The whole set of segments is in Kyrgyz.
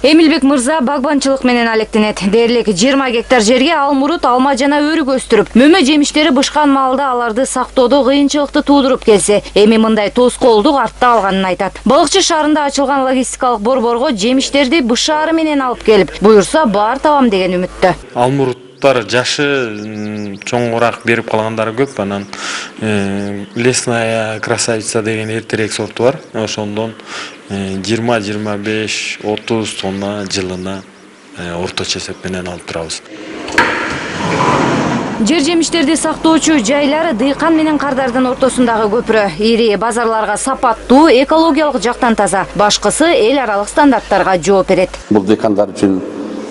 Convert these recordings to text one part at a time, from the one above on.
Эмилбек мырза багбанчылык менен алектенет. Дээрлик 20 гектар жерге алмурут, алма жана өрүк өстүрүп, мөмө жемиштери бышкан маалда аларды сактоодо кыйынчылыкты туудуруп келсе, эми мындай тоскоолдук артта калганын айтат. Балыкчы шаарында ачылган логистикалык борборго жемиштерди бышаары менен алып келип, буюрса баар табам деген үмүттө. Алмуруттар жашы чоңураак берип калгандары көп. Анан лесная красавица деген эртерээк сорту бар. Ошондон 20-25-30 тонна жылына орточо эсеп менен алып турабыз. Жер жемиштерди сактоочу жайлар дыйкан менен кардардын ортосундагы көпүрө. Ири базарларга сапаттуу, экологиялык жактан таза. Башкысы эл аралык стандарттарга жооп берет. Бул дыйкандар үчүн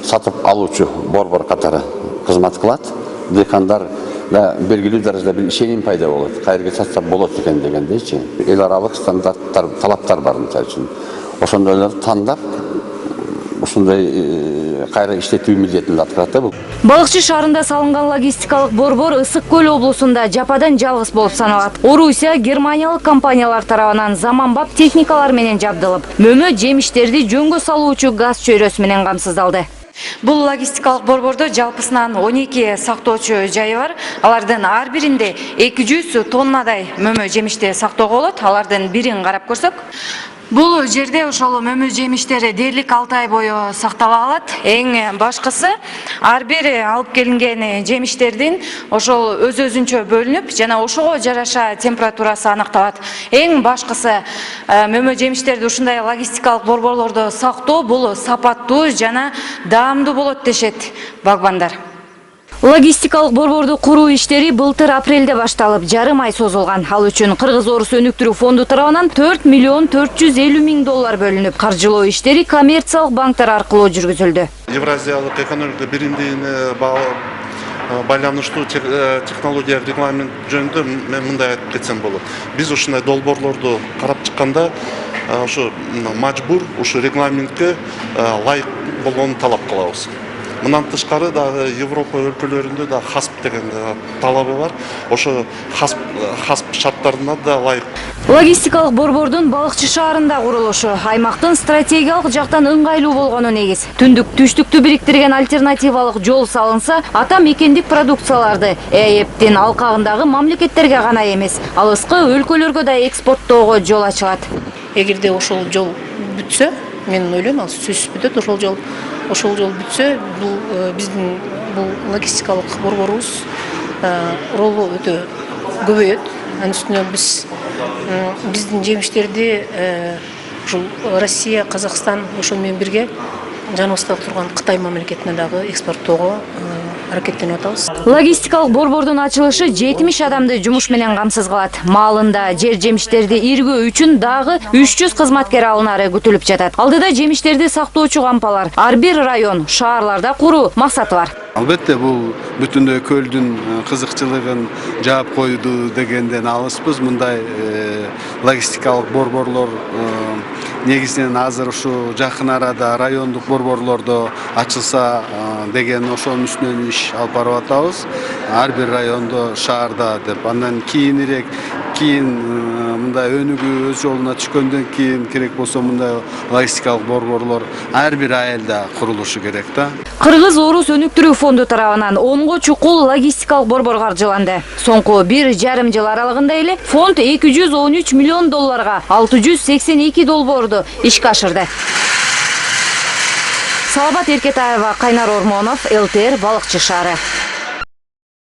сатып алуучу борбор катары кызмат кылат. Дыйкандар да белгилүү даражада бир ишеним пайда болот. Кайерге сатса болот экен дегендейчи. Эл аралык стандарттар, талаптар бар мисалы үчүн. Ошондойлорду тандап, ушундай кайра иштетүү милдетин аткарат да бул. Балыкчы шаарында салынган логистикалык борбор Ысык көл облусунда жападан жалгыз болуп саналат. Орусия германиялык компаниялар тарабынан заманбап техникалар менен жабдылып, мөмө жемиштерди жөнгө салуучу газ чөйрөсү менен камсыздалды. Бул логистикалык борбордо жалпысынан 12 сактоочу жайы бар. Алардын ар биринде 200 тоннадай мөмө жемишти сактоого болот. Алардын бирин карап көрсөк, бул жерде ошол мөмө жемиштери дээрлик 6 ай бою сактала алат. Эң башкысы ар бир алып келинген жемиштердин ошол өз-өзүнчө бөлүнүп, жана ошого жараша температурасы аныкталат. Эң башкысы мөмө жемиштерди ушундай логистикалык борборлордо сактоо бул сапаттуу жана даамдуу болот дешет багбандар. Логистикалык борборду куруу иштери былтыр апрелде башталып, жарым ай созулган. Ал үчүн Кыргыз-Орус өнүктүрүү фонду тарабынан 4 миллион 450 миң доллар бөлүнүп, каржылоо иштери коммерциялык банктар аркылуу жүргүзүлдү. Евразиялык экономика биримдигине байланыштуу технология регламент жөнүндө мен мындай айтып кетсем болот. Биз ушундай долбоорлорду карап чыкканда ушу мажбур ушу регламентке лайык болгонун талап кылабыз. Мындан тышкары да Европа өлкөлөрүндө да хасп деген талабы бар. Ошо хасп шарттарына да лайык. Логистикалык борбордун Балыкчы шаарында курулушу аймактын стратегиялык жактан ыңгайлуу болгону негиз. Түндүк түштүктү бириктирген альтернативалык жол салынса, ата мекендик продукцияларды ЭЭПтин алкагындагы мамлекеттерге гана эмес, алыскы өлкөлөргө да экспорттоого жол ачылат. Эгерде ошол жол бүтсө, мен ойлойм, ал сөзсүз бүтөт ошол жол бүтсө, бул биздин бул логистикалык борборубуз ролу өтө көбөйөт. Анын үстүнө биздин жемиштерди ушул Россия, Казакстан ошол менен бирге жаныбызда турган Кытай мамлекетине дагы экспорттоого аракеттенип атабыз. Логистикалык борбордун ачылышы 70 адамды жумуш менен камсыз кылат. Маалында жер жемиштерди иргөө үчүн дагы 300 кызматкер алынары күтүлүп жатат. Алдыда жемиштерди сактоочу кампалар, ар бир район, шаарларда куруу максаты бар. Албетте бул бүтүндөй көлдүн кызыкчылыгын жаап койду дегенден алыспыз. Мындай логистикалык борборлор негизинен азыр ушу жакын арада райондук борборлордо ачылса деген ошонун үстүнөн иш алып барып атабыз. Ар бир райондо, шаарда деп. Андан кийин мындай өнүгүү өз жолуна түшкөндөн кийин керек болсо мындай логистикалык борборлор ар бир айылда курулушу керек да. Кыргыз-Орус өнүктүрүү фонду тарабынан 10 чукул логистикалык борбор каржыланды. Соңку 1,5 жыл аралыгында эле фонд 213 миллион долларга 682 долбоорду ишке ашырды. Салабат Эркетаева, Кайнар Ормонов, ЛТР, Балыкчы шаары.